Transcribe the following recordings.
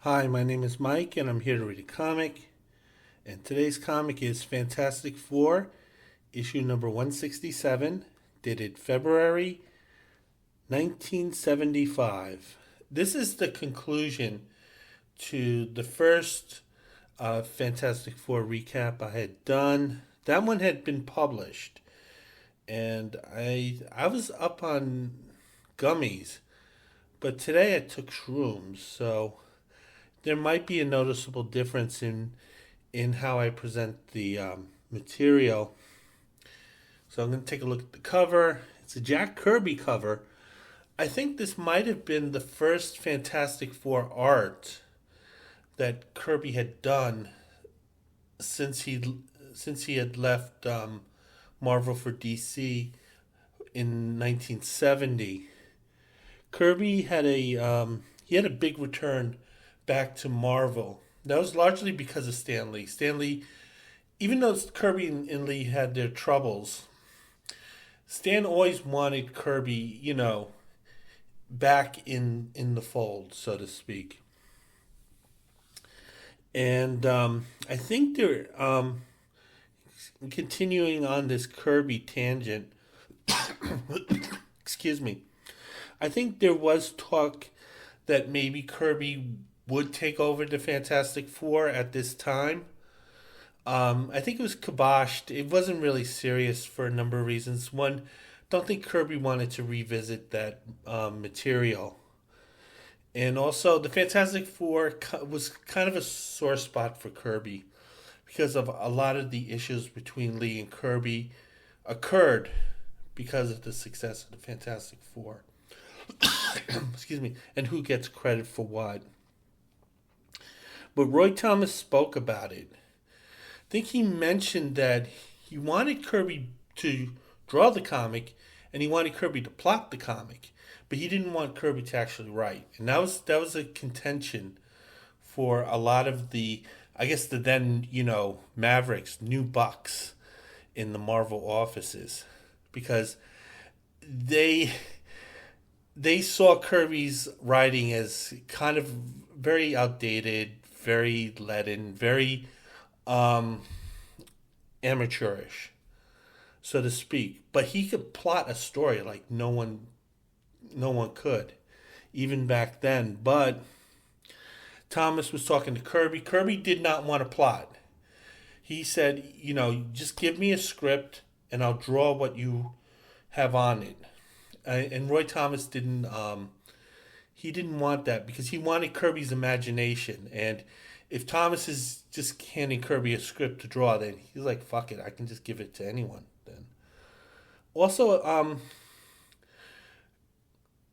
Hi, my name is Mike, and I'm here to read a comic. And today's comic is Fantastic Four, issue number 167, dated February 1975. This is the conclusion to the first Fantastic Four recap I had done. That one had been published, and I was up on gummies, but today I took shrooms, so there might be a noticeable difference in how I present the material. So I'm going to take a look at the cover. It's a Jack Kirby cover. I think this might have been the first Fantastic Four art that Kirby had done since he had left Marvel for DC in 1970. Kirby had a big return back to Marvel. That was largely because of Stan Lee. Stan Lee, even though Kirby and Lee had their troubles, Stan always wanted Kirby, back in the fold, so to speak. And I think they're continuing on this Kirby tangent. Excuse me. I think there was talk that maybe Kirby would take over the Fantastic Four at this time. I think it was kiboshed. It wasn't really serious for a number of reasons. One, don't think Kirby wanted to revisit that material. And also, the Fantastic Four was kind of a sore spot for Kirby because of a lot of the issues between Lee and Kirby occurred because of the success of the Fantastic Four. Excuse me. And who gets credit for what. But Roy Thomas spoke about it. I think he mentioned that he wanted Kirby to draw the comic and he wanted Kirby to plot the comic, but he didn't want Kirby to actually write. And that was a contention for a lot of the, I guess, the then, Mavericks, new bucks in the Marvel offices, because they they saw Kirby's writing as kind of very outdated, very leaden, very um, amateurish, so to speak. But he could plot a story like no one could, even back then. But Thomas was talking to Kirby. Kirby did not want to plot. He said, just give me a script and I'll draw what you have on it. And Roy Thomas didn't. He didn't want that because he wanted Kirby's imagination. And if Thomas is just handing Kirby a script to draw, then he's like, "Fuck it, I can just give it to anyone." Then also,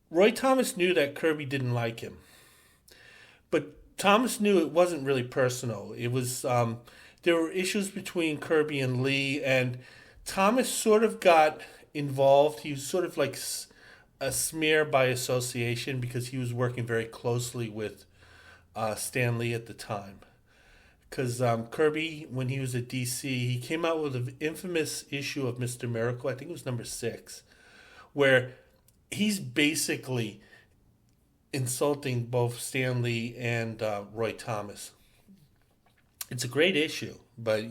Roy Thomas knew that Kirby didn't like him, but Thomas knew it wasn't really personal. It was there were issues between Kirby and Lee, and Thomas sort of got involved. He was sort of like a smear by association because he was working very closely with Stan Lee at the time. Because Kirby, when he was at DC, he came out with an infamous issue of Mr. Miracle. I think it was number 6, where he's basically insulting both Stan Lee and Roy Thomas. It's a great issue, but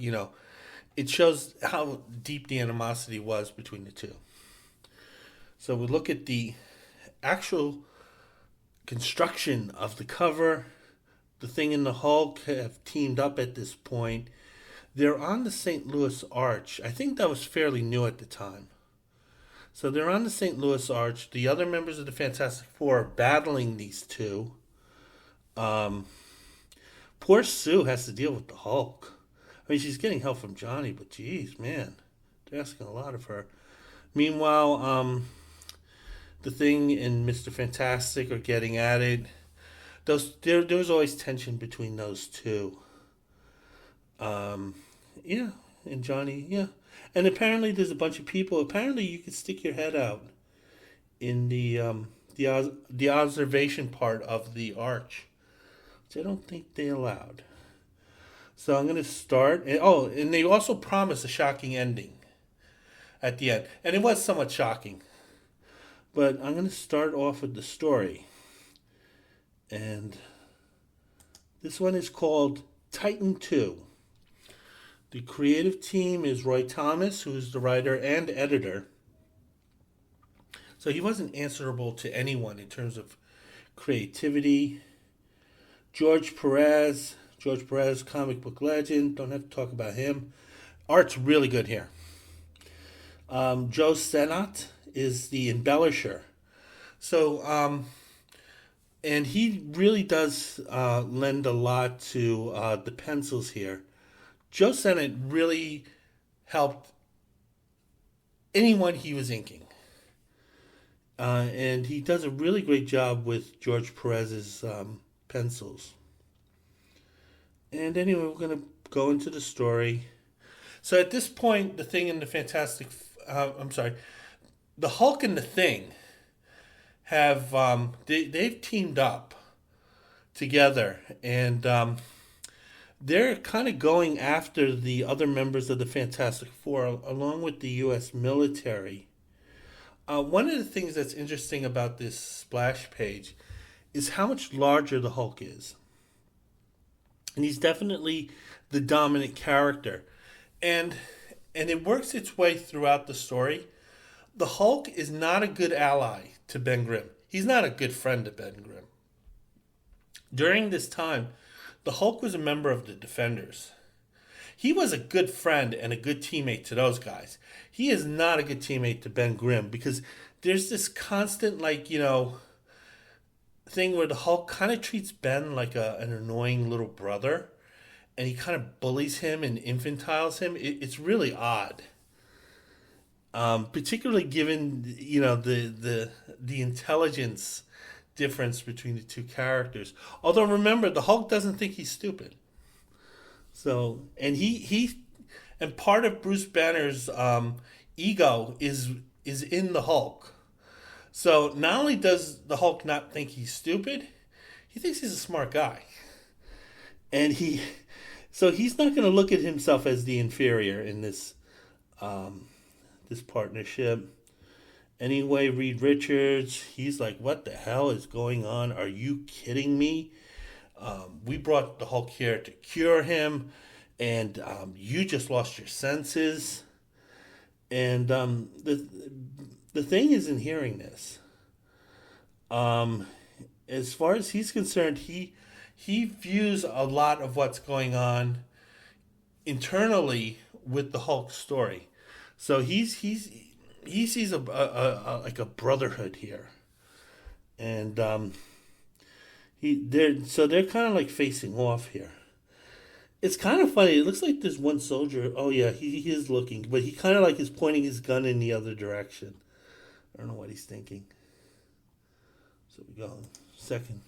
it shows how deep the animosity was between the two. So we look at the actual construction of the cover. The Thing and the Hulk have teamed up at this point. They're on the St. Louis Arch. I think that was fairly new at the time. So they're on the St. Louis Arch. The other members of the Fantastic Four are battling these two. Um, Poor Sue has to deal with the Hulk. I mean, she's getting help from Johnny, but geez, man, they're asking a lot of her. Meanwhile, the Thing and Mr. Fantastic are getting at it. There was always tension between those two. Um, yeah, and Johnny, yeah, and apparently there's a bunch of people. Apparently, you can stick your head out in the observation part of the arch, which I don't think they allowed. So I'm going to start. And they also promised a shocking ending at the end, and it was somewhat shocking. But I'm going to start off with the story, and This one is called Titan 2. The creative team is Roy Thomas, who's the writer and editor. So he wasn't answerable to anyone in terms of creativity. George Perez, comic book legend. Don't have to talk about him. Art's really good here. Joe Senat is the embellisher. So, and he really does lend a lot to the pencils here. Joe Senat really helped anyone he was inking. And he does a really great job with George Perez's pencils. And anyway, we're going to go into the story. So at this point, the Thing and the Fantastic... the Hulk and the Thing have... they've teamed up together. And they're kind of going after the other members of the Fantastic Four, along with the U.S. military. One of the things that's interesting about this splash page is how much larger the Hulk is. And he's definitely the dominant character. And it works its way throughout the story. The Hulk is not a good ally to Ben Grimm. He's not a good friend to Ben Grimm. During this time, the Hulk was a member of the Defenders. He was a good friend and a good teammate to those guys. He is not a good teammate to Ben Grimm because there's this constant, thing where the Hulk kind of treats Ben like an annoying little brother, and he kind of bullies him and infantiles him. It's really odd, particularly given the intelligence difference between the two characters. Although remember, the Hulk doesn't think he's stupid. So, and and part of Bruce Banner's ego is in the Hulk. So not only does the Hulk not think he's stupid, he thinks he's a smart guy. And so he's not going to look at himself as the inferior in this partnership. Anyway, Reed Richards, he's like, what the hell is going on? Are you kidding me? We brought the Hulk here to cure him, and you just lost your senses. And the Thing isn't hearing this. As far as he's concerned, he views a lot of what's going on internally with the Hulk story. So he sees a like a brotherhood here, and they're kind of like facing off here. It's kind of funny. It looks like there's one soldier. Oh yeah, he is looking, but he kind of like is pointing his gun in the other direction. I don't know what he's thinking. So we go second.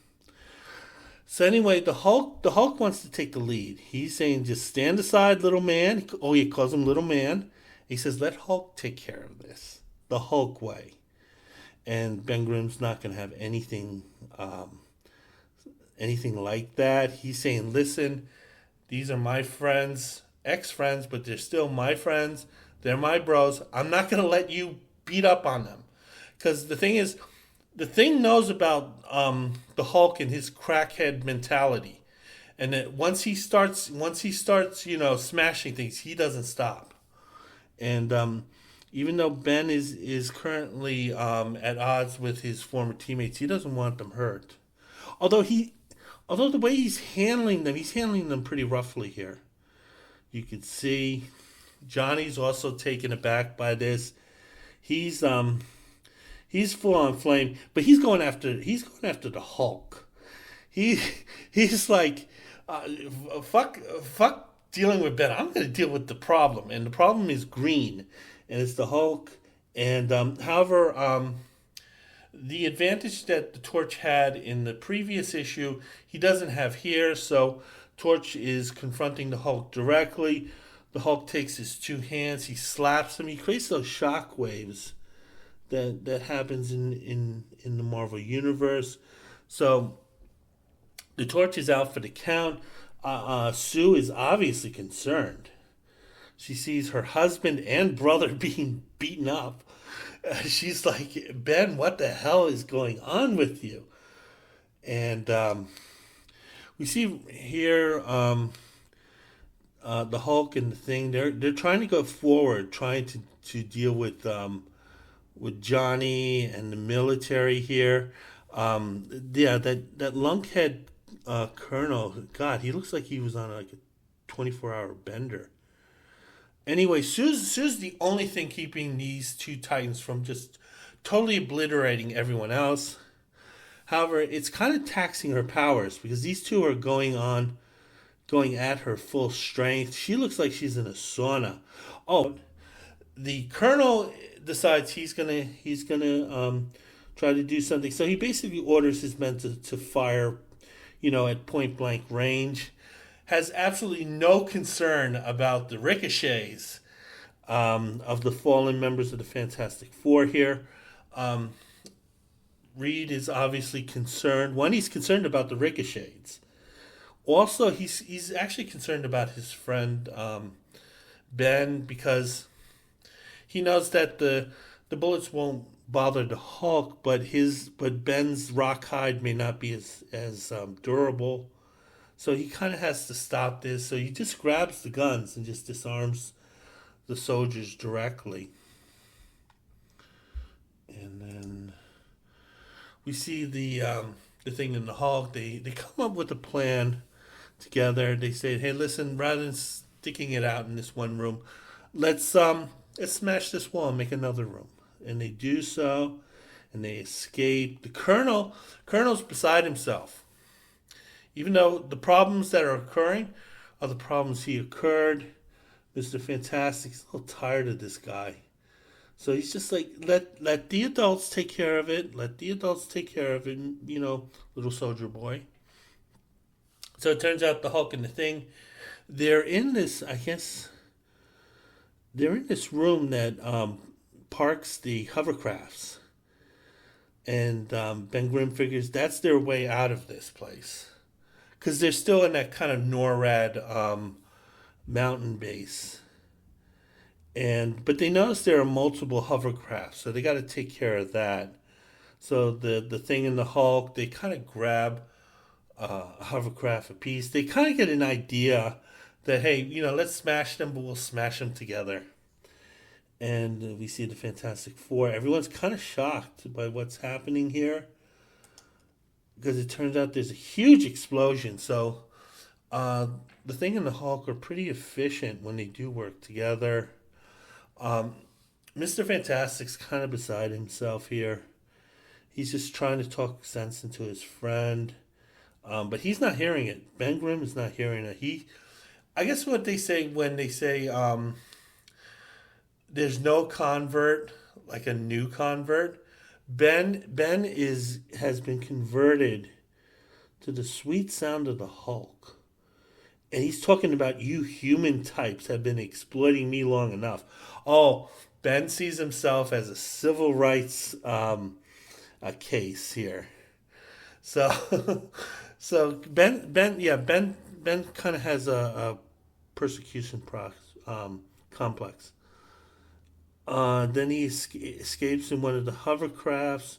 So anyway, the Hulk wants to take the lead. He's saying, just stand aside, little man. Oh, he calls him little man. He says, let Hulk take care of this. The Hulk way. And Ben Grimm's not going to have anything like that. He's saying, listen, these are my friends, ex-friends, but they're still my friends. They're my bros. I'm not going to let you beat up on them. Because the thing is, the Thing knows about the Hulk and his crackhead mentality. And that once he starts, smashing things, he doesn't stop. And even though Ben is currently at odds with his former teammates, he doesn't want them hurt. Although the way he's handling them pretty roughly here. You can see Johnny's also taken aback by this. He's full on flame, but he's going after the Hulk. He's like, fuck dealing with Ben. I'm going to deal with the problem, and the problem is green, and it's the Hulk. And however, the advantage that the Torch had in the previous issue, he doesn't have here. So Torch is confronting the Hulk directly. The Hulk takes his two hands, he slaps him, he creates those shock waves that happens in the Marvel Universe. So the Torch is out for the count. Sue is obviously concerned. She sees her husband and brother being beaten up. She's like, Ben, what the hell is going on with you? And We see here the Hulk and the Thing. They're trying to go forward, trying to deal with Johnny and the military here. Yeah, that lunkhead colonel. God, he looks like he was on like a 24-hour bender. Anyway, Sue's the only thing keeping these two Titans from just totally obliterating everyone else. However, it's kind of taxing her powers because these two are going at her full strength. She looks like she's in a sauna. Oh, the colonel decides he's gonna try to do something. So he basically orders his men to fire, at point blank range. Has absolutely no concern about the ricochets of the fallen members of the Fantastic Four here. Um, Reed is obviously concerned. One, he's concerned about the ricochets. Also, he's actually concerned about his friend Ben because he knows that the bullets won't bother the Hulk, but Ben's rock hide may not be as durable. So he kind of has to stop this. So he just grabs the guns and just disarms the soldiers directly. And then we see the Thing in the Hulk. They come up with a plan together. They say, "Hey, listen, rather than sticking it out in this one room, let's smash this wall and make another room." And they do so, and they escape. Colonel's beside himself, even though the problems that are occurring are the problems he occurred. Mr. Fantastic's a little tired of this guy. So he's just like, let the adults take care of it. Let the adults take care of it, little soldier boy. So it turns out the Hulk and the Thing, they're in this, I guess, they're in this room that parks the hovercrafts. And Ben Grimm figures that's their way out of this place. Because they're still in that kind of NORAD mountain base. But they notice there are multiple hovercrafts, so they got to take care of that. So the Thing and the Hulk, they kind of grab a hovercraft apiece. They kind of get an idea that, hey, let's smash them, but we'll smash them together. And we see the Fantastic Four. Everyone's kind of shocked by what's happening here because it turns out there's a huge explosion. So the Thing and the Hulk are pretty efficient when they do work together. Mr. Fantastic's kind of beside himself here. He's just trying to talk sense into his friend. But he's not hearing it. Ben Grimm is not hearing it. I guess what they say when they say there's no convert like a new convert. Ben has been converted to the sweet sound of the Hulk. And he's talking about you human types have been exploiting me long enough. Oh, Ben sees himself as a civil rights a case here. So so Ben kind of has a persecution complex. Then he escapes in one of the hovercrafts.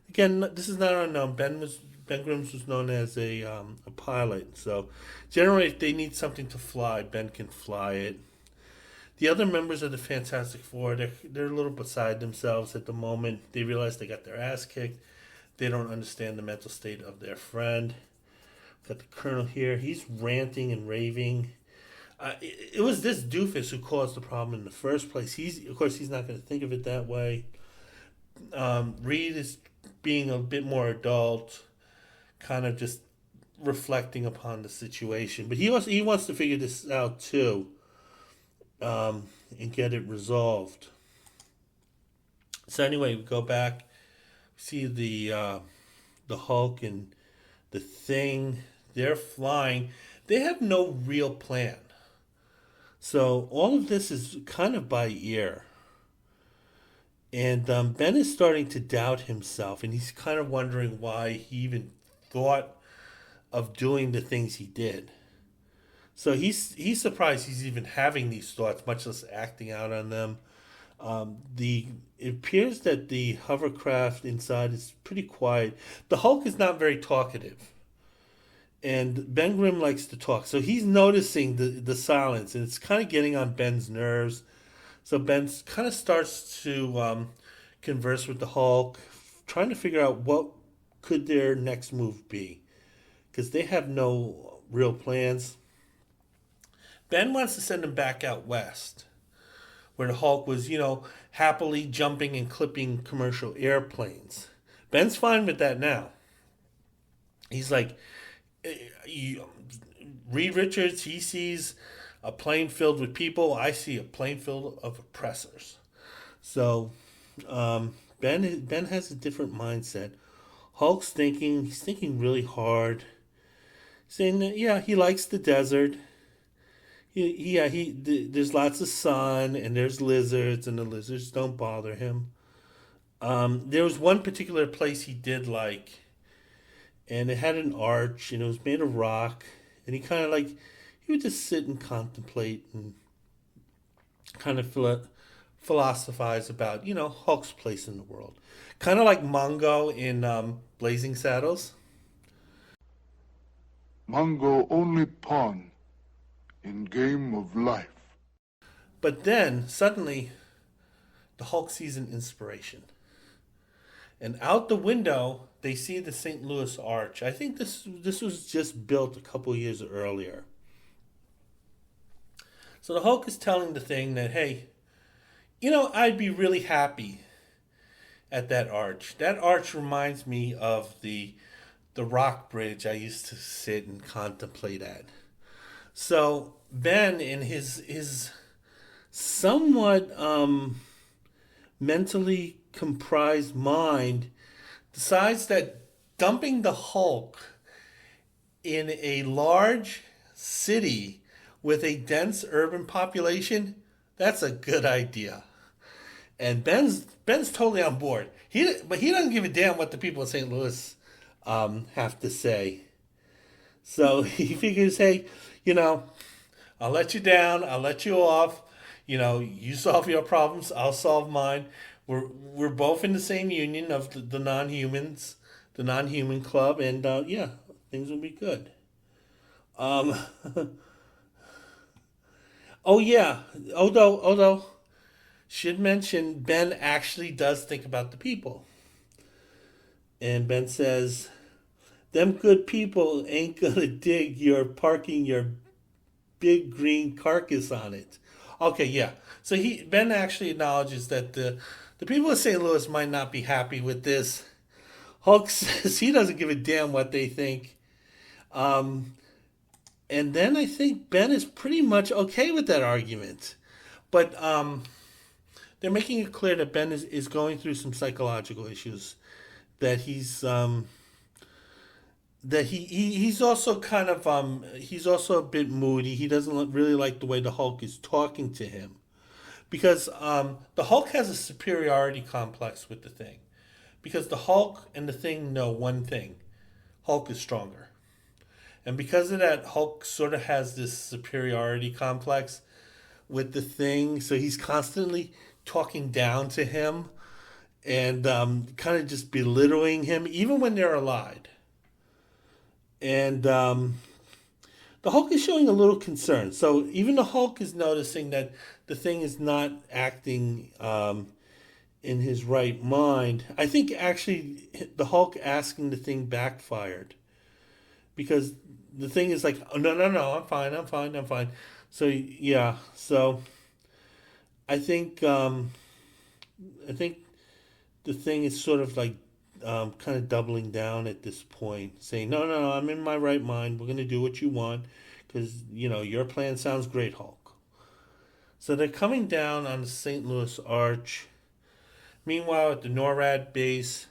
Again, this is not unknown. Ben Grimm was known as a pilot. So generally, if they need something to fly, Ben can fly it. The other members of the Fantastic Four, they're a little beside themselves at the moment. They realize they got their ass kicked. They don't understand the mental state of their friend. Got the Colonel here. He's ranting and raving. It was this doofus who caused the problem in the first place. Of course, he's not going to think of it that way. Reed is being a bit more adult, kind of just reflecting upon the situation. But he wants to figure this out too, and get it resolved. So anyway, we go back, see the Hulk and the Thing. They're flying. They have no real plan. So all of this is kind of by ear. And Ben is starting to doubt himself, and he's kind of wondering why he even thought of doing the things he did. So he's surprised he's even having these thoughts, much less acting out on them. It appears that the hovercraft inside is pretty quiet. The Hulk is not very talkative, And Ben Grimm likes to talk, so he's noticing the silence, and it's kind of getting on Ben's nerves. So Ben kind of starts to converse with the Hulk, trying to figure out what could their next move be, because they have no real plans. Ben wants to send him back out west, where the Hulk was, happily jumping and clipping commercial airplanes. Ben's fine with that now. He's like, Reed Richards, he sees a plane filled with people. I see a plane filled of oppressors. So Ben has a different mindset. He's thinking really hard, saying that yeah, he likes the desert. There's lots of sun and there's lizards and the lizards don't bother him. There was one particular place he did like, and it had an arch and it was made of rock, and he would just sit and contemplate and kind of philosophize about Hulk's place in the world, kind of like Mongo in Blazing Saddles. Mongo only pawn in game of life. But then suddenly the Hulk sees an inspiration. And out the window, they see the St. Louis Arch. I think this was just built a couple years earlier. So the Hulk is telling the Thing that, hey, I'd be really happy at that arch. That arch reminds me of the rock bridge I used to sit and contemplate at. So Ben, in his somewhat mentally comprised mind, decides that dumping the Hulk in a large city with a dense urban population, that's a good idea. And Ben's totally on board. But he doesn't give a damn what the people of St. Louis have to say. So he figures, hey, I'll let you down. I'll let you off. You solve your problems. I'll solve mine. We're both in the same union of the non-humans, the non-human club, and yeah, things will be good. Um, oh yeah, although should mention Ben actually does think about the people, and Ben says, "Them good people ain't gonna dig your parking your big green carcass on it." Okay, yeah. So Ben actually acknowledges that the people of St. Louis might not be happy with this. Hulk says he doesn't give a damn what they think. Um, and then I think Ben is pretty much okay with that argument. But they're making it clear that Ben is going through some psychological issues. That he's also he's also a bit moody. He doesn't really like the way the Hulk is talking to him, because the Hulk has a superiority complex with the Thing, because the Hulk and the Thing know one thing: Hulk is stronger, and because of that, Hulk sort of has this superiority complex with the Thing, so he's constantly talking down to him and kind of just belittling him, even when they're allied. And the Hulk is showing a little concern. So even the Hulk is noticing that the Thing is not acting in his right mind. I think actually the Hulk asking the Thing backfired, because the Thing is like, oh, no, I'm fine. So yeah, so I think the Thing is sort of like kind of doubling down at this point, saying, no, I'm in my right mind. We're going to do what you want because, your plan sounds great, Hulk. So they're coming down on the St. Louis Arch. Meanwhile, at the NORAD base,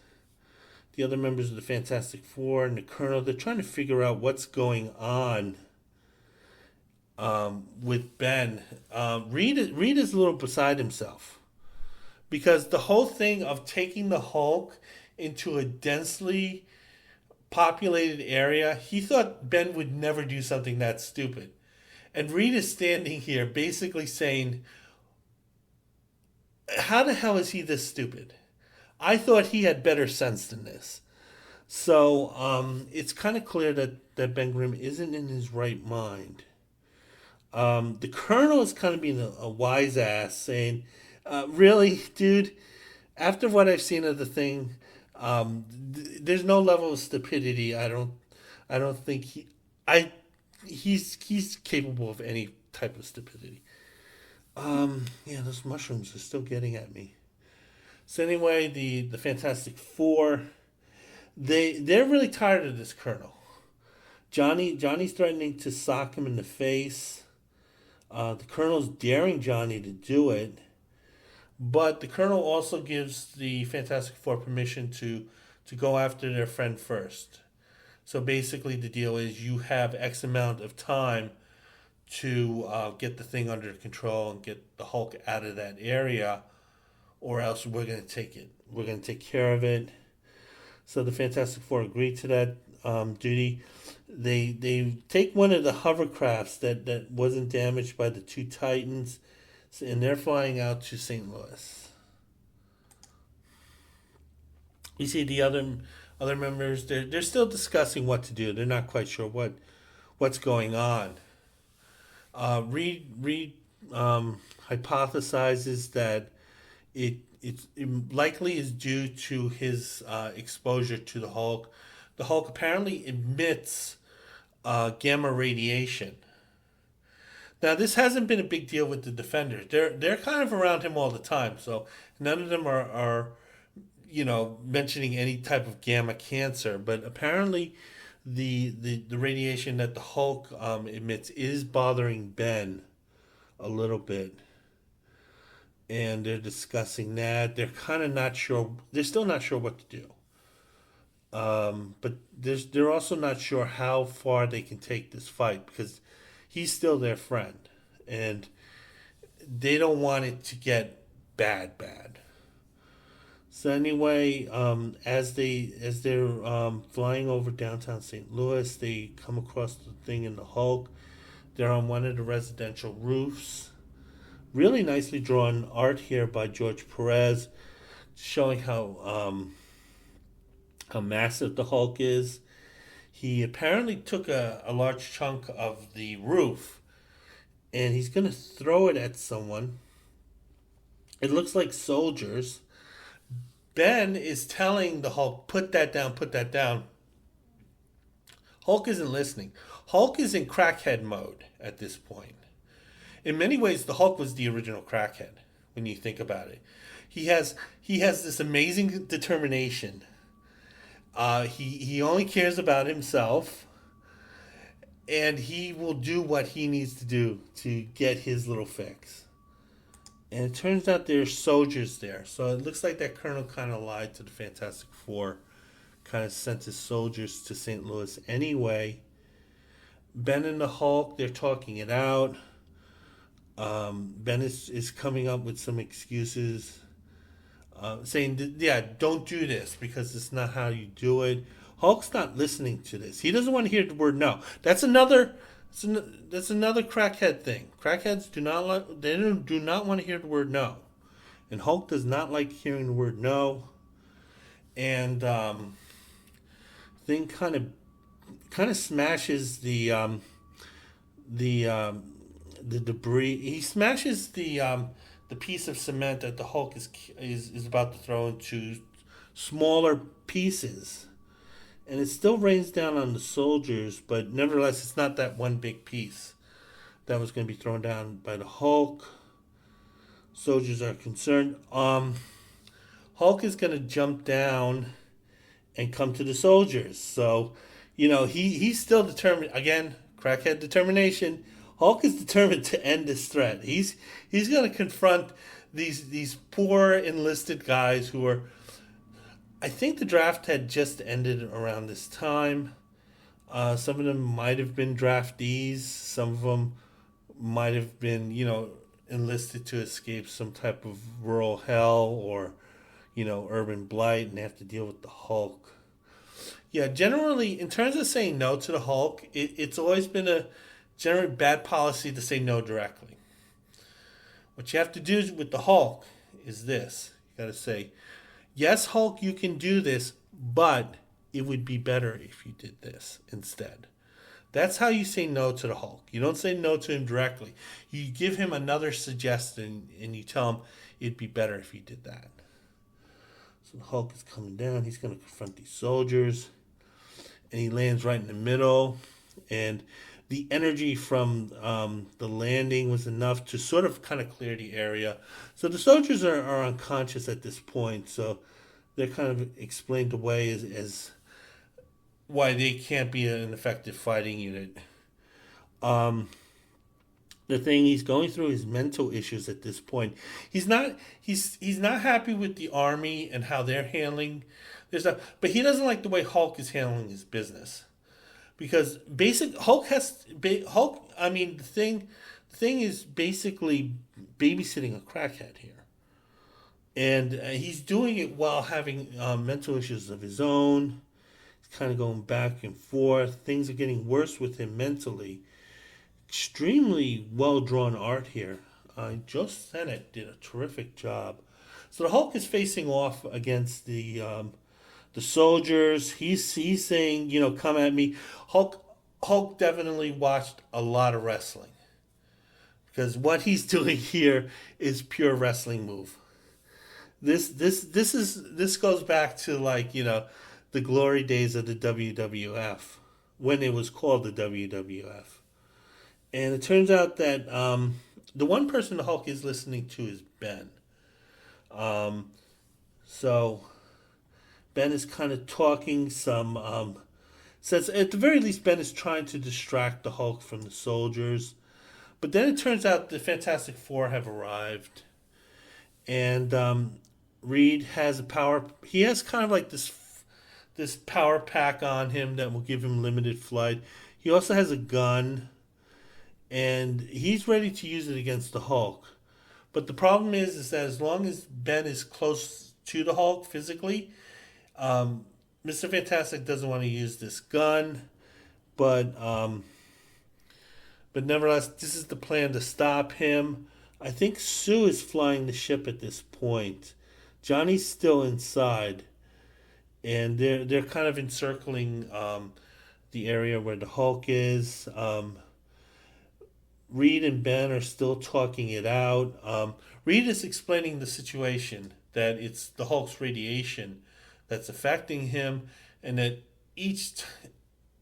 the other members of the Fantastic Four and the Colonel, they're trying to figure out what's going on with Ben. Reed is a little beside himself, because the whole thing of taking the Hulk into a densely populated area, he thought Ben would never do something that stupid. And Reed is standing here basically saying, how the hell is he this stupid? I thought he had better sense than this. So it's kind of clear that that Ben Grimm isn't in his right mind. The Colonel is kind of being a wise ass, saying, "Really, dude? After what I've seen of the thing, there's no level of stupidity. I don't think I, he's capable of any type of stupidity." Yeah, those mushrooms are still getting at me. So anyway, the Fantastic Four, they're really tired of this Colonel. Johnny's threatening to sock him in the face. The Colonel's daring Johnny to do it, but the Colonel also gives the Fantastic Four permission to go after their friend first. So basically, the deal is you have X amount of time to get the thing under control and get the Hulk out of that area, or else we're going to take it. We're going to take care of it. So the Fantastic Four agree to that duty. They take one of the hovercrafts that wasn't damaged by the two Titans, and they're flying out to St. Louis. You see the other members, they're still discussing what to do. They're not quite sure what's going on. Reed hypothesizes that it likely is due to his exposure to the Hulk. The Hulk apparently emits gamma radiation. Now, this hasn't been a big deal with the Defenders. They're kind of around him all the time, so none of them are mentioning any type of gamma cancer. But apparently, the radiation that the Hulk emits is bothering Ben a little bit, and they're discussing that. They're kind of not sure. They're still not sure what to do. But they're also not sure how far they can take this fight because he's still their friend, and they don't want it to get bad. So anyway, as they're flying over downtown St. Louis, they come across the thing in the Hulk. They're on one of the residential roofs. Really nicely drawn art here by George Perez, showing how massive the Hulk is. He apparently took a large chunk of the roof, and he's going to throw it at someone. It looks like soldiers. Ben is telling the Hulk, put that down, put that down. Hulk isn't listening. Hulk is in crackhead mode at this point. In many ways, the Hulk was the original crackhead, when you think about it. He has this amazing determination. He only cares about himself, and he will do what he needs to do to get his little fix. And it turns out there's soldiers there. So it looks like that Colonel kind of lied to the Fantastic Four, kind of sent his soldiers to St. Louis anyway. Ben and the Hulk, they're talking it out. Ben is coming up with some excuses, saying, yeah, don't do this because it's not how you do it. Hulk's not listening to this. He doesn't want to hear the word no. That's another crackhead thing. Crackheads do not want to hear the word no, and Hulk does not like hearing the word no. And thing kind of smashes the debris. He smashes the piece of cement that the Hulk is about to throw into smaller pieces. And it still rains down on the soldiers, but nevertheless, it's not that one big piece that was going to be thrown down by the Hulk. Soldiers are concerned. Hulk is going to jump down and come to the soldiers. So, he's still determined. Again, crackhead determination. Hulk is determined to end this threat. He's going to confront these poor enlisted guys who are. I think the draft had just ended around this time. Some of them might have been draftees. Some of them might have been, enlisted to escape some type of rural hell or, urban blight, and they have to deal with the Hulk. Yeah, generally, in terms of saying no to the Hulk, it's always been a generally bad policy to say no directly. What you have to do with the Hulk is this. You got to say, yes, Hulk, you can do this, but it would be better if you did this instead. That's how you say no to the Hulk. You don't say no to him directly. You give him another suggestion and you tell him it'd be better if you did that. So the Hulk is coming down. He's going to confront these soldiers. And he lands right in the middle. And the energy from the landing was enough to sort of kind of clear the area. So the soldiers are unconscious at this point. So they're kind of explained away as why they can't be an effective fighting unit. The thing he's going through is mental issues at this point. He's not happy with the army and how they're handling this stuff, but he doesn't like the way Hulk is handling his business. Because Hulk. I mean, the thing is basically babysitting a crackhead here, and he's doing it while having mental issues of his own. He's kind of going back and forth. Things are getting worse with him mentally. Extremely well drawn art here. Joe Sennett did a terrific job. So the Hulk is facing off against the soldiers. He's saying, come at me. Hulk definitely watched a lot of wrestling, because what he's doing here is pure wrestling move. This goes back to the glory days of the WWF, when it was called the WWF. And it turns out that the one person the Hulk is listening to is Ben. So Ben is kind of talking some. Says at the very least Ben is trying to distract the Hulk from the soldiers. But then it turns out the Fantastic Four have arrived. And Reed has a power. He has kind of like this power pack on him that will give him limited flight. He also has a gun. And he's ready to use it against the Hulk. But the problem is that as long as Ben is close to the Hulk physically, Mr. Fantastic doesn't want to use this gun. But nevertheless, this is the plan to stop him. I think Sue is flying the ship at this point. Johnny's still inside. And they're kind of encircling the area where the Hulk is. Reed and Ben are still talking it out. Reed is explaining the situation, that it's the Hulk's radiation that's affecting him, and that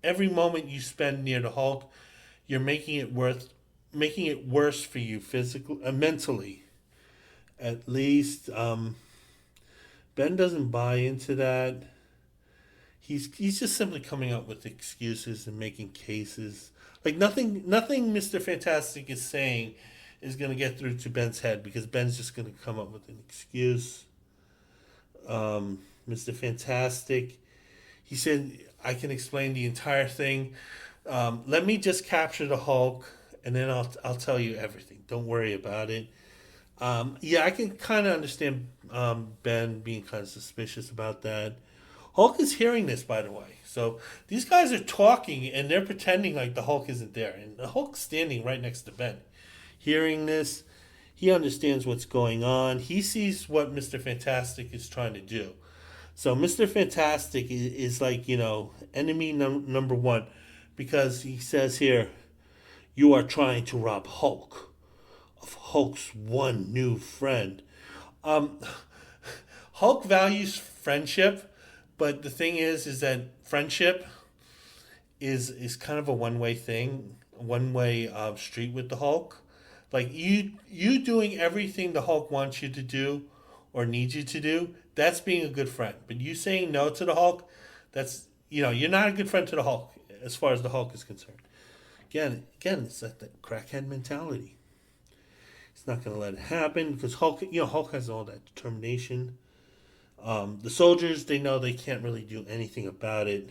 every moment you spend near the Hulk, you're making it worse for you physically, mentally. At least Ben doesn't buy into that. He's just simply coming up with excuses and making cases. Like nothing Mr. Fantastic is saying is going to get through to Ben's head, because Ben's just going to come up with an excuse. Mr. Fantastic, he said, I can explain the entire thing. Let me just capture the Hulk, and then I'll tell you everything. Don't worry about it. I can kind of understand Ben being kind of suspicious about that. Hulk is hearing this, by the way. So these guys are talking, and they're pretending like the Hulk isn't there. And the Hulk's standing right next to Ben. Hearing this, he understands what's going on. He sees what Mr. Fantastic is trying to do. So Mr. Fantastic is like, enemy number one. Because he says here, you are trying to rob Hulk of Hulk's one new friend. Hulk values friendship. But the thing is that friendship is kind of a one-way thing, one-way street with the Hulk. Like you doing everything the Hulk wants you to do or needs you to do, that's being a good friend. But you saying no to the Hulk, that's, you're not a good friend to the Hulk as far as the Hulk is concerned. Again, it's like that crackhead mentality. He's not going to let it happen because Hulk has all that determination. The soldiers, they know they can't really do anything about it.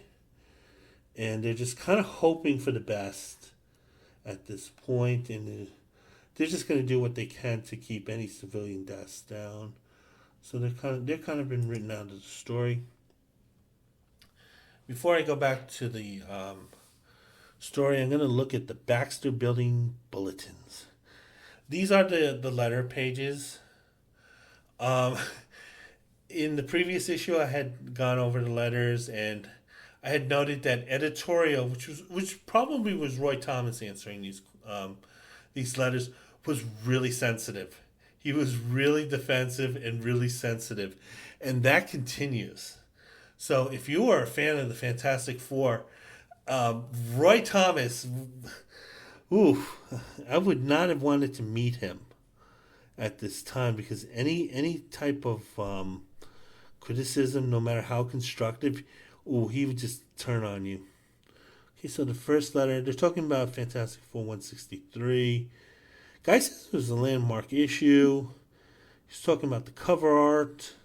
And they're just kind of hoping for the best at this point. And they're just going to do what they can to keep any civilian deaths down. So they're kind of been written out of the story. Before I go back to the story, I'm going to look at the Baxter Building bulletins. These are the letter pages. In the previous issue, I had gone over the letters, and I had noted that editorial, which probably was Roy Thomas answering these letters, was really sensitive. He was really defensive and really sensitive, and that continues. So if you are a fan of the Fantastic Four, Roy Thomas, ooh, I would not have wanted to meet him at this time because any type of criticism, no matter how constructive, ooh, he would just turn on you. Okay, so the first letter, they're talking about Fantastic Four 163. Guy says it was a landmark issue. He's talking about the cover art,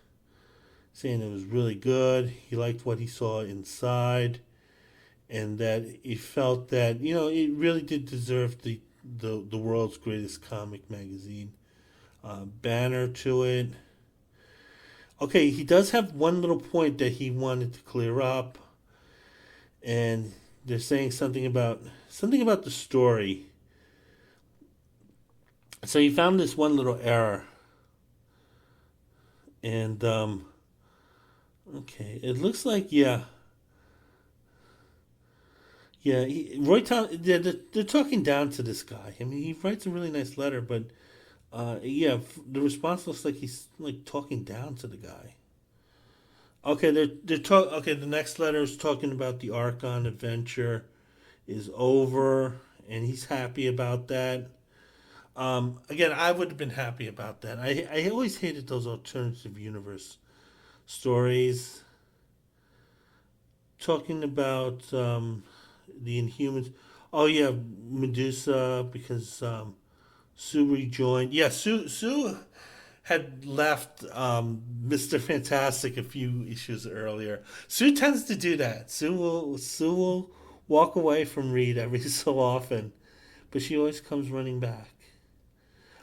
saying it was really good. He liked what he saw inside, and that he felt that it really did deserve the world's greatest comic magazine banner to it. Okay, he does have one little point that he wanted to clear up, and they're saying something about the story. So he found this one little error, and okay, it looks like Roy Thomas. They're talking down to this guy. I mean, he writes a really nice letter, but the response looks like he's like talking down to the guy. Okay, Okay, the next letter is talking about the Archon adventure is over, and he's happy about that. Again, I would have been happy about that. I always hated those alternative universe stories. Talking about the Inhumans. Oh yeah, Medusa because Sue rejoined. Yeah, Sue had left Mr. Fantastic a few issues earlier. Sue tends to do that. Sue will walk away from Reed every so often, but she always comes running back.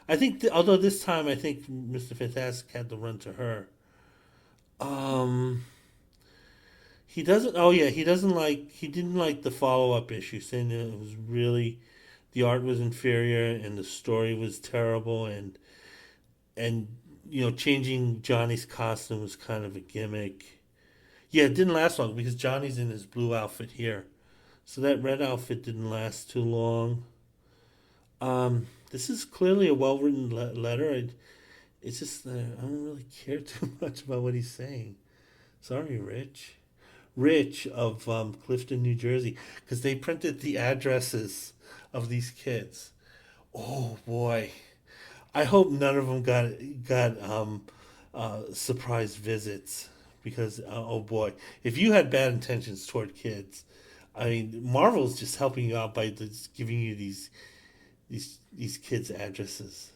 I think, although this time I think Mr. Fantastic had to run to her. Um, he doesn't. Oh yeah, he doesn't like. He didn't like the follow up issue, saying that it was really the art was inferior and the story was terrible, and changing Johnny's costume was kind of a gimmick. Yeah, it didn't last long because Johnny's in his blue outfit here, so that red outfit didn't last too long. This is clearly a well written letter. It's just I don't really care too much about what he's saying. Sorry, Rich. Rich of Clifton, New Jersey, because they printed the addresses of these kids. Oh boy, I hope none of them got surprise visits because oh boy, if you had bad intentions toward kids, I mean Marvel's just helping you out by just giving you these kids' addresses.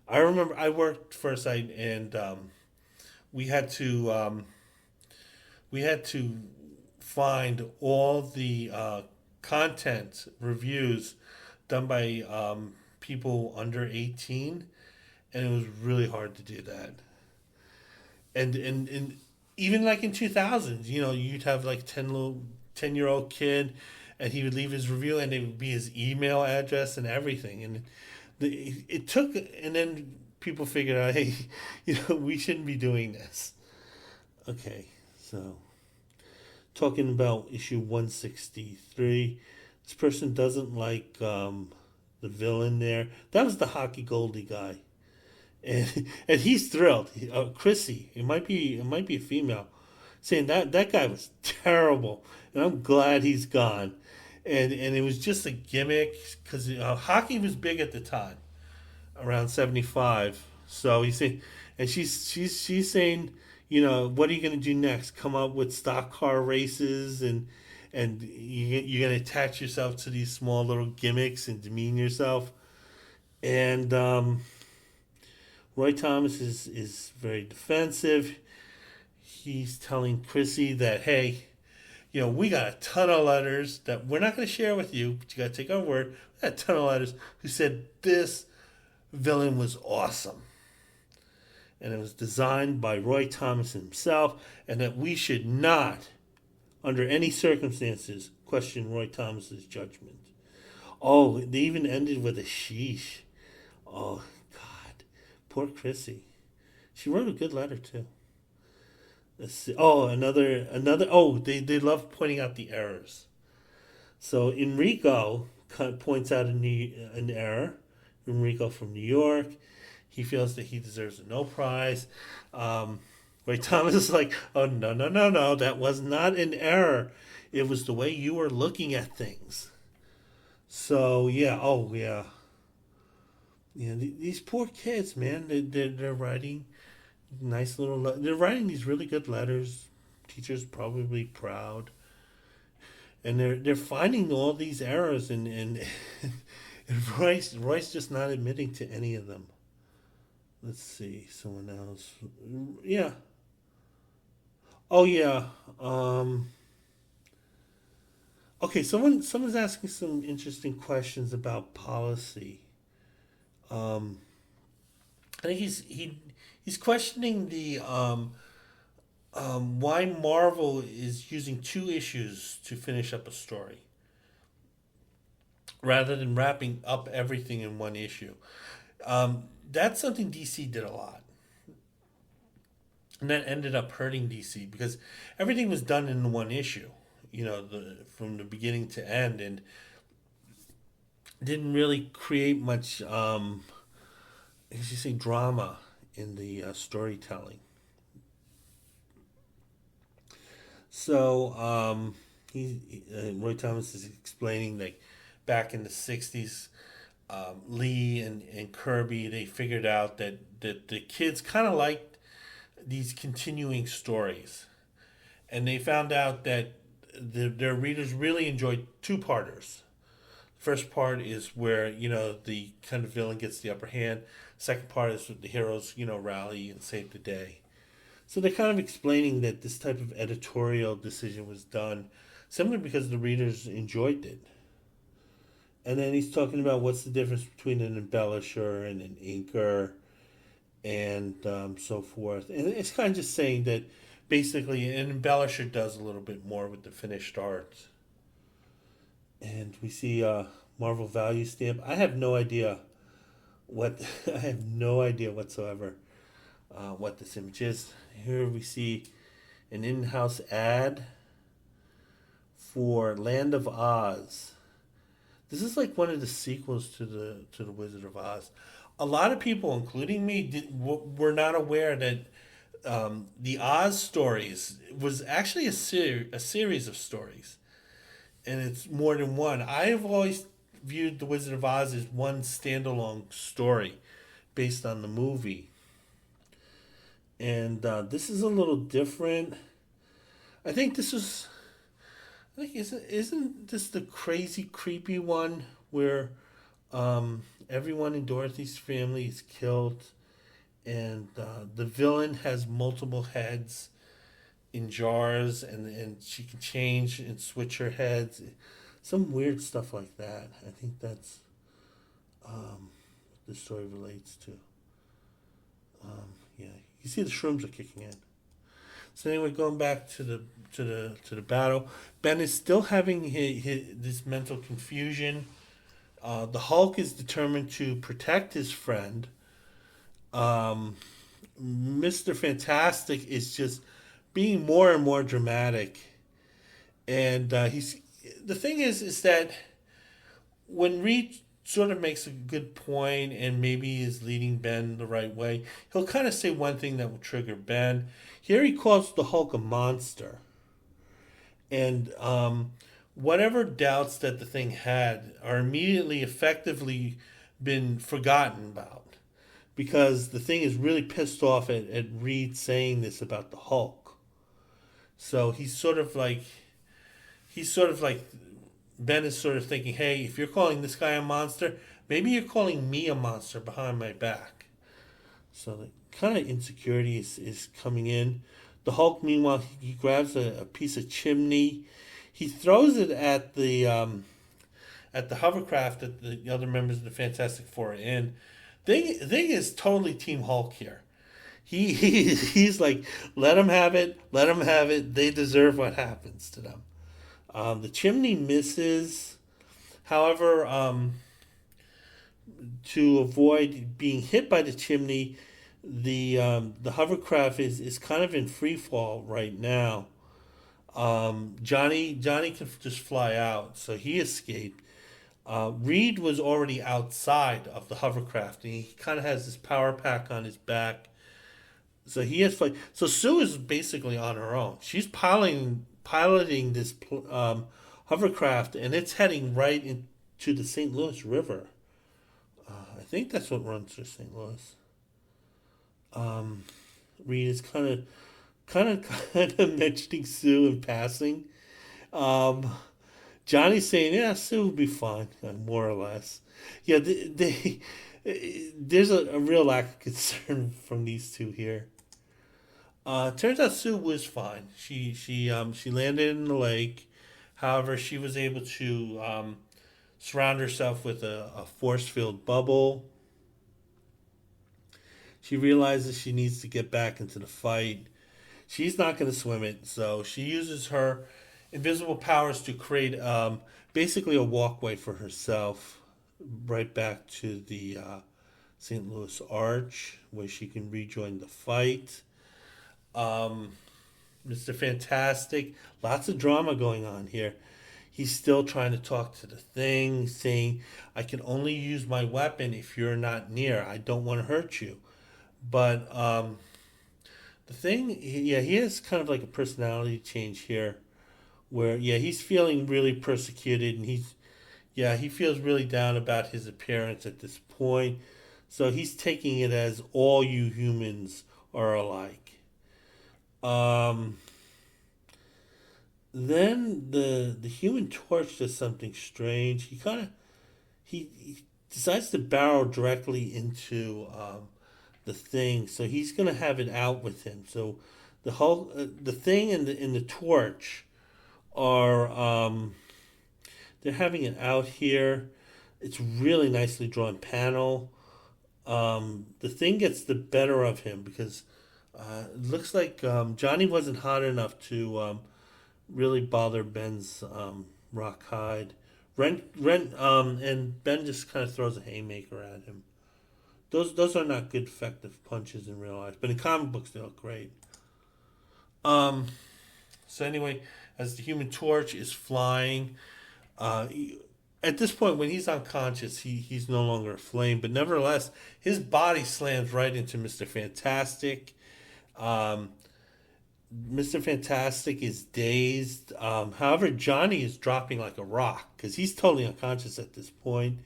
I remember I worked for a site and we had to we had to find all the content reviews done by people under 18, and it was really hard to do that. And even like in 2000s, you'd have like 10-year-old kid, and he would leave his review, and it would be his email address and everything. And it took, and then people figured out, hey, we shouldn't be doing this. Okay, so talking about issue 163, this person doesn't like the villain there. That was the Hockey Goldie guy, and he's thrilled. Chrissy, it might be a female, saying that guy was terrible, and I'm glad he's gone. And it was just a gimmick because hockey was big at the time, around 75. So he's saying, and she's saying, what are you going to do next? Come up with stock car races and you're going to attach yourself to these small little gimmicks and demean yourself. And Roy Thomas is very defensive. He's telling Chrissy that, hey, we got a ton of letters that we're not going to share with you, but you got to take our word. We got a ton of letters who said this villain was awesome. And it was designed by Roy Thomas himself, and that we should not, under any circumstances, question Roy Thomas's judgment. Oh, they even ended with a sheesh. Oh, God. Poor Chrissy. She wrote a good letter, too. Let's see. Oh, another. Oh, they love pointing out the errors. So Enrico points out an error. Enrico from New York. He feels that he deserves a no prize. Um, Ray Thomas is like, oh, no, no, no, no. That was not an error. It was the way you were looking at things. So, yeah. Oh, yeah. Yeah, these poor kids, man. They're writing nice little. They're writing these really good letters. Teachers probably proud, and they're finding all these errors, and and Roy's just not admitting to any of them. Let's see, someone else. Yeah. Oh yeah. Okay. Someone's asking some interesting questions about policy. Um, I think he's questioning the why Marvel is using two issues to finish up a story rather than wrapping up everything in one issue. That's something DC did a lot. And that ended up hurting DC because everything was done in one issue, from the beginning to end, and didn't really create much, as you say, drama in the storytelling. So Roy Thomas is explaining like back in the '60s, Lee and Kirby they figured out that the kids kind of liked these continuing stories, and they found out that their readers really enjoyed two-parters. First part is where the kind of villain gets the upper hand. Second part is the heroes rally and save the day. So they're kind of explaining that this type of editorial decision was done simply because the readers enjoyed it. And then he's talking about what's the difference between an embellisher and an inker and so forth. And it's kind of just saying that basically an embellisher does a little bit more with the finished art. And we see Marvel Value Stamp. I have no idea what I have no idea whatsoever what this image is. Here we see an in-house ad for Land of Oz. This is like one of the sequels to the Wizard of Oz. A lot of people, including me, were not aware that the Oz stories was actually a series of stories, and it's more than one. I've always viewed the Wizard of Oz as one standalone story based on the movie. And this is a little different. I think this is. I think isn't this the crazy, creepy one where everyone in Dorothy's family is killed, and the villain has multiple heads in jars, and she can change and switch her heads. Some weird stuff like that. I think that's what the story relates to. Yeah, you see the shrooms are kicking in. So anyway, going back to the battle, Ben is still having this mental confusion. The Hulk is determined to protect his friend. Mr. Fantastic is just being more and more dramatic, and he's the thing is that when Reed sort of makes a good point and maybe is leading Ben the right way, he'll kind of say one thing that will trigger Ben. Here he calls the Hulk a monster. And whatever doubts that the thing had are immediately effectively been forgotten about because the thing is really pissed off at Reed saying this about the Hulk. So he's sort of like Ben is sort of thinking, hey, if you're calling this guy a monster, maybe you're calling me a monster behind my back. So the kind of insecurity is coming in. The Hulk, meanwhile, he grabs a piece of chimney. He throws it at the hovercraft that the other members of the Fantastic Four are in. Thing is totally Team Hulk here. He's like, let them have it, let them have it. They deserve what happens to them. The chimney misses. However, to avoid being hit by the chimney, the hovercraft is kind of in free fall right now. Johnny can just fly out, so he escaped. Reed was already outside of the hovercraft, and he kind of has this power pack on his back, so he has flight. So Sue is basically on her own. She's piloting this hovercraft, and it's heading right into the St. Louis River. I think that's what runs through St. Louis. Reed is kind of mentioning Sue in passing. Um, Johnny's saying, "Yeah, Sue will be fine, more or less." Yeah, there's a real lack of concern from these two here. Turns out Sue was fine. She landed in the lake. However, she was able to surround herself with a force field bubble. She realizes she needs to get back into the fight. She's not going to swim it, so she uses her invisible powers to create basically a walkway for herself right back to the St. Louis Arch where she can rejoin the fight. Um, Mr. Fantastic, lots of drama going on here. He's still trying to talk to the thing, saying, "I can only use my weapon if you're not near. I don't want to hurt you." But the thing, yeah, he has kind of like a personality change here where, yeah, he's feeling really persecuted and yeah, he feels really down about his appearance at this point. So he's taking it as all you humans are alike. Um, then the Human Torch does something strange. He decides to barrel directly into the thing, so he's gonna have it out with him. So the thing and the torch are they're having it out here. It's really nicely drawn panel. The thing gets the better of him because it looks like Johnny wasn't hot enough to really bother Ben's rock hide. And Ben just kind of throws a haymaker at him. Those are not good effective punches in real life, but in comic books they look great. Um, so anyway, as the Human Torch is flying, uh, he- at this point when he's unconscious, he's no longer a flame, but nevertheless his body slams right into Mister Fantastic. Um, Mr. Fantastic is dazed. However, Johnny is dropping like a rock because he's totally unconscious at this point.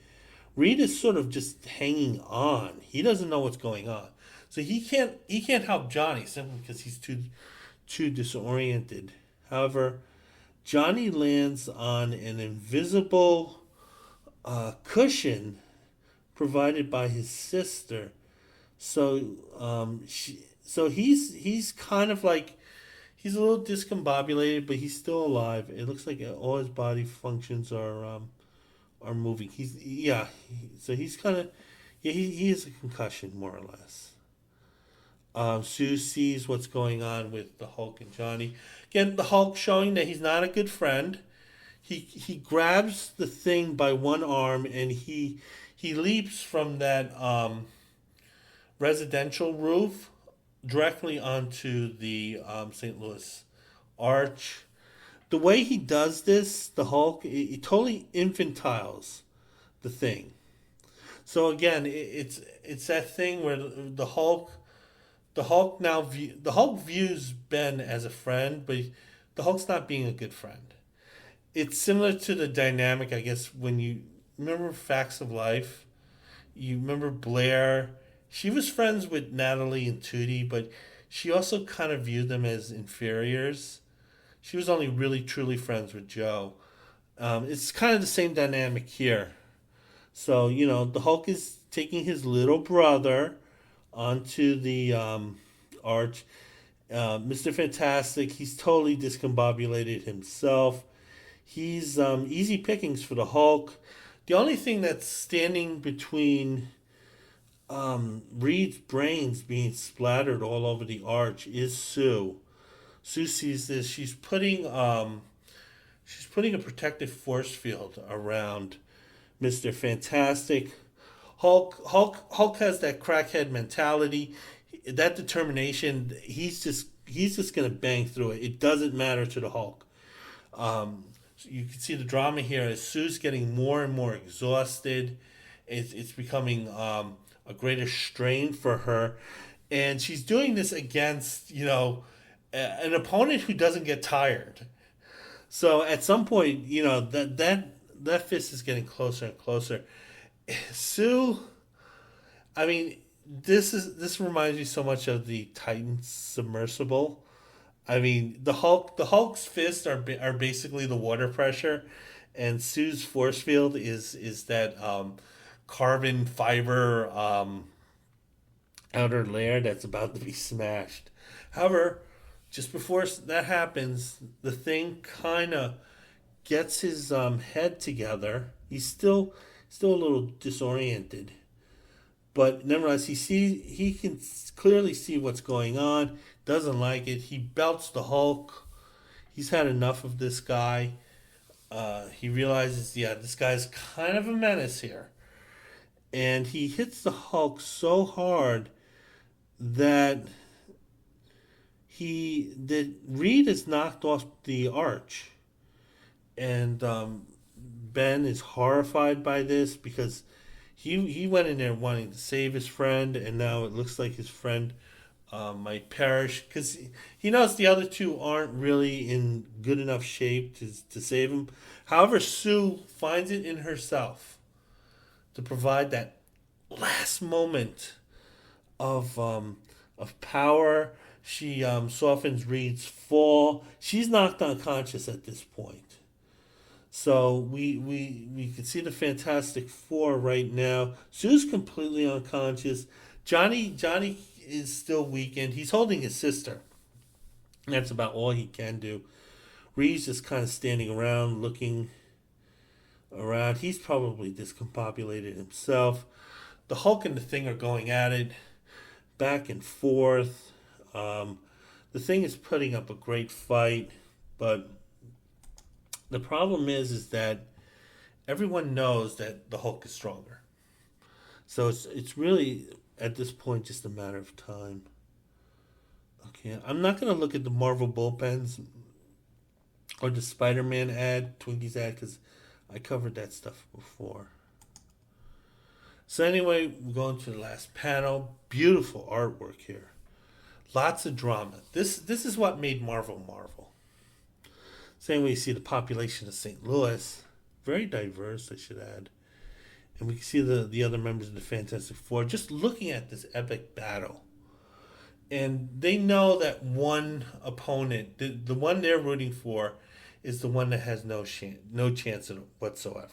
Reed is sort of just hanging on. He doesn't know what's going on, so he can't help Johnny simply because he's too disoriented. However, Johnny lands on an invisible cushion provided by his sister. So he's kind of like he's a little discombobulated, but he's still alive. It looks like all his body functions are moving. So he's kind of yeah he has a concussion more or less. Sue sees what's going on with the Hulk and Johnny. Again, the Hulk showing that he's not a good friend. He grabs the thing by one arm and he leaps from that residential roof directly onto the St. Louis Arch. The way he does this, the Hulk, he totally infantiles the thing. So again, it's that thing where the Hulk views Ben as a friend, but the Hulk's not being a good friend. It's similar to the dynamic, I guess, when you remember Facts of Life. You remember Blair. She was friends with Natalie and Tootie, but she also kind of viewed them as inferiors. She was only really truly friends with Joe. It's kind of the same dynamic here. So, the Hulk is taking his little brother onto the arch. Mr. Fantastic, he's totally discombobulated himself. He's easy pickings for the Hulk. The only thing that's standing between Reed's brains being splattered all over the arch is Sue. Sue sees this. She's putting a protective force field around Mr. Fantastic. Hulk has that crackhead mentality. that determination, he's just gonna bang through it. It doesn't matter to the Hulk. So you can see the drama here as Sue's getting more and more exhausted. It's becoming a greater strain for her, and she's doing this against an opponent who doesn't get tired. So at some point, that fist is getting closer and closer. Sue, I mean, this reminds me so much of the Titan submersible. I mean, the Hulk's fists are basically the water pressure, and Sue's force field is that carbon fiber outer layer that's about to be smashed. However, just before that happens, the thing kind of gets his head together. He's still a little disoriented, but nevertheless, he can clearly see what's going on. Doesn't like it. He belts the Hulk. He's had enough of this guy. He realizes, yeah, this guy's kind of a menace here, and he hits the Hulk so hard that Reed is knocked off the arch, and Ben is horrified by this because he went in there wanting to save his friend, and now it looks like his friend might perish because he knows the other two aren't really in good enough shape to save him. However, Sue finds it in herself to provide that last moment of power. She softens Reed's fall. She's knocked unconscious at this point. So we can see the Fantastic Four right now. Sue's completely unconscious. Johnny is still weakened. He's holding his sister. That's about all he can do. Reed's just kind of standing around, looking around. He's probably discombobulated himself. The Hulk and the Thing are going at it, back and forth. The Thing is putting up a great fight, but the problem is that everyone knows that the Hulk is stronger. So it's really at this point just a matter of time. Okay, I'm not gonna look at the Marvel bullpens or the Spider-Man ad, Twinkies ad, because I covered that stuff before. So anyway, we're going to the last panel. Beautiful artwork here. Lots of drama. This is what made Marvel Marvel. Same way you see the population of St. Louis. Very diverse, I should add. And we can see the other members of the Fantastic Four just looking at this epic battle. And they know that one opponent, the one they're rooting for, is the one that has no chance whatsoever.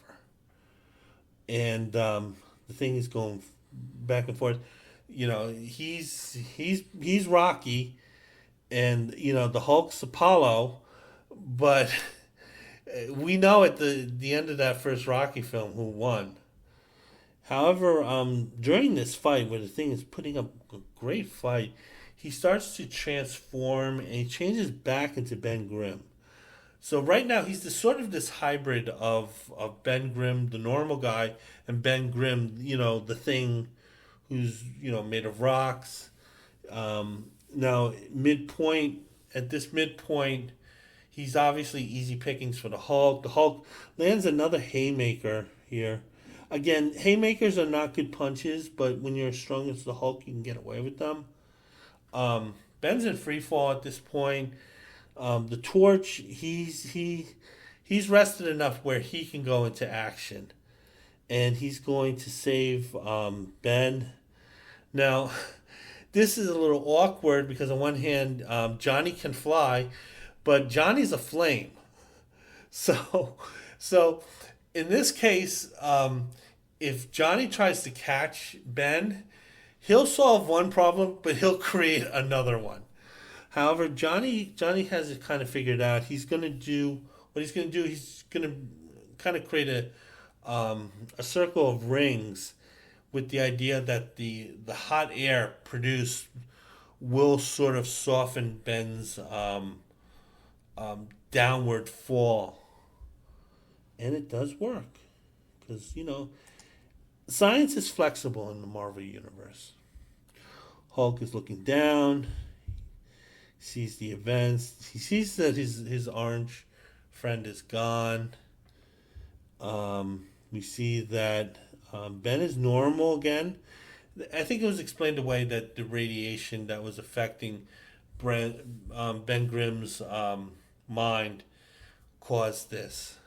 And the Thing is going back and forth. He's Rocky, and the Hulk's Apollo, but we know at the end of that first Rocky film who won. However, during this fight, where the Thing is putting up a great fight, he starts to transform and he changes back into Ben Grimm. So right now he's this hybrid of Ben Grimm, the normal guy, and Ben Grimm, the Thing, who's made of rocks. Now at this midpoint, he's obviously easy pickings for the Hulk. The Hulk lands another haymaker here. Again, haymakers are not good punches, but when you're as strong as the Hulk, you can get away with them. Ben's in free fall at this point. The Torch, he's rested enough where he can go into action, and he's going to save Ben. Now, this is a little awkward because on one hand, Johnny can fly, but Johnny's a flame. So in this case, if Johnny tries to catch Ben, he'll solve one problem, but he'll create another one. However, Johnny has it kind of figured out. He's going to do what he's going to do. He's going to kind of create a circle of rings with the idea that the hot air produced will sort of soften Ben's downward fall. And it does work. Because, science is flexible in the Marvel Universe. Hulk is looking down, sees the events. He sees that his orange friend is gone. We see that Ben is normal again. I think it was explained away that the radiation that was affecting Ben Grimm's mind caused this.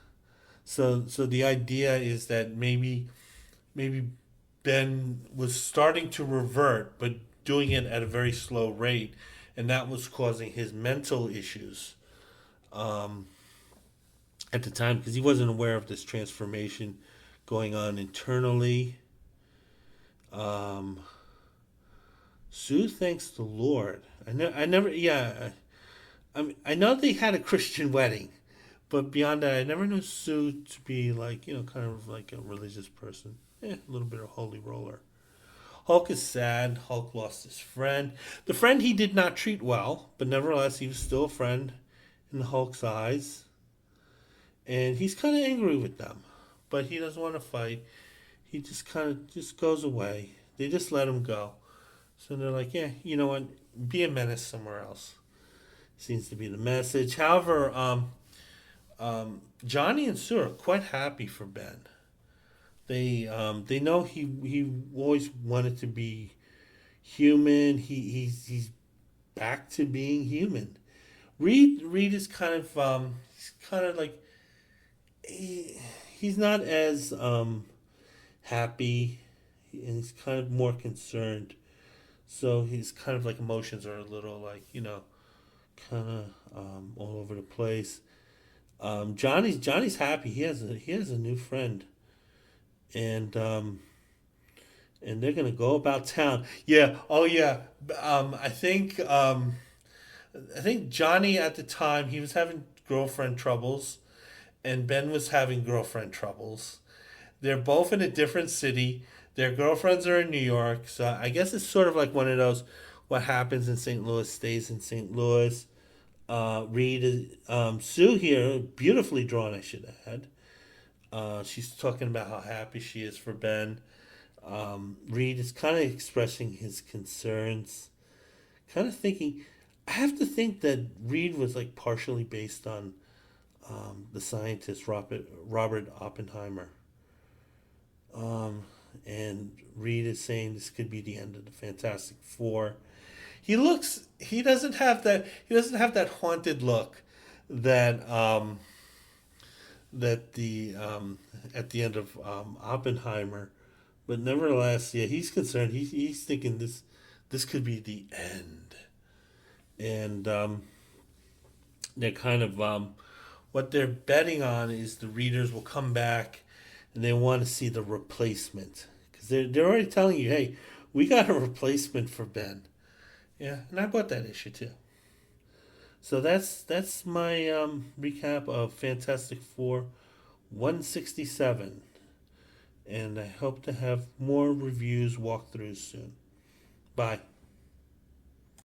So the idea is that maybe Ben was starting to revert, but doing it at a very slow rate, and that was causing his mental issues at the time because he wasn't aware of this transformation going on internally. Um, Sue thanks the Lord. I never, yeah. I know they had a Christian wedding, but beyond that, I never knew Sue to be like, kind of like a religious person. A little bit of holy roller. Hulk is sad. Hulk lost his friend. The friend he did not treat well, but nevertheless, he was still a friend in the Hulk's eyes. And he's kind of angry with them, but he doesn't want to fight. He just kind of just goes away. They just let him go. So they're like, yeah, you know what? Be a menace somewhere else. Seems to be the message. However, Johnny and Sue are quite happy for Ben. They know he always wanted to be human. He's back to being human. Reed is kind of he's kind of like he's not as happy, and he's kind of more concerned. So he's kind of like emotions are a little like kind of all over the place. Johnny's happy. He has a new friend, and they're gonna go about town. Yeah. Oh yeah. I think Johnny at the time he was having girlfriend troubles, and Ben was having girlfriend troubles. They're both in a different city. Their girlfriends are in New York, so I guess it's sort of like one of those. What happens in St. Louis stays in St. Louis. Sue here, beautifully drawn, I should add. She's talking about how happy she is for Ben. Reed is kind of expressing his concerns, kind of thinking. I have to think that Reed was like partially based on the scientist Robert Oppenheimer. And Reed is saying this could be the end of the Fantastic Four. He doesn't have that haunted look that the at the end of Oppenheimer, but nevertheless, yeah, he's concerned. He's thinking this could be the end, and they're kind of what they're betting on is the readers will come back, and they want to see the replacement because they're already telling you, hey, we got a replacement for Ben. Yeah, and I bought that issue too. So that's my recap of Fantastic Four 167. And I hope to have more reviews, walkthroughs soon. Bye.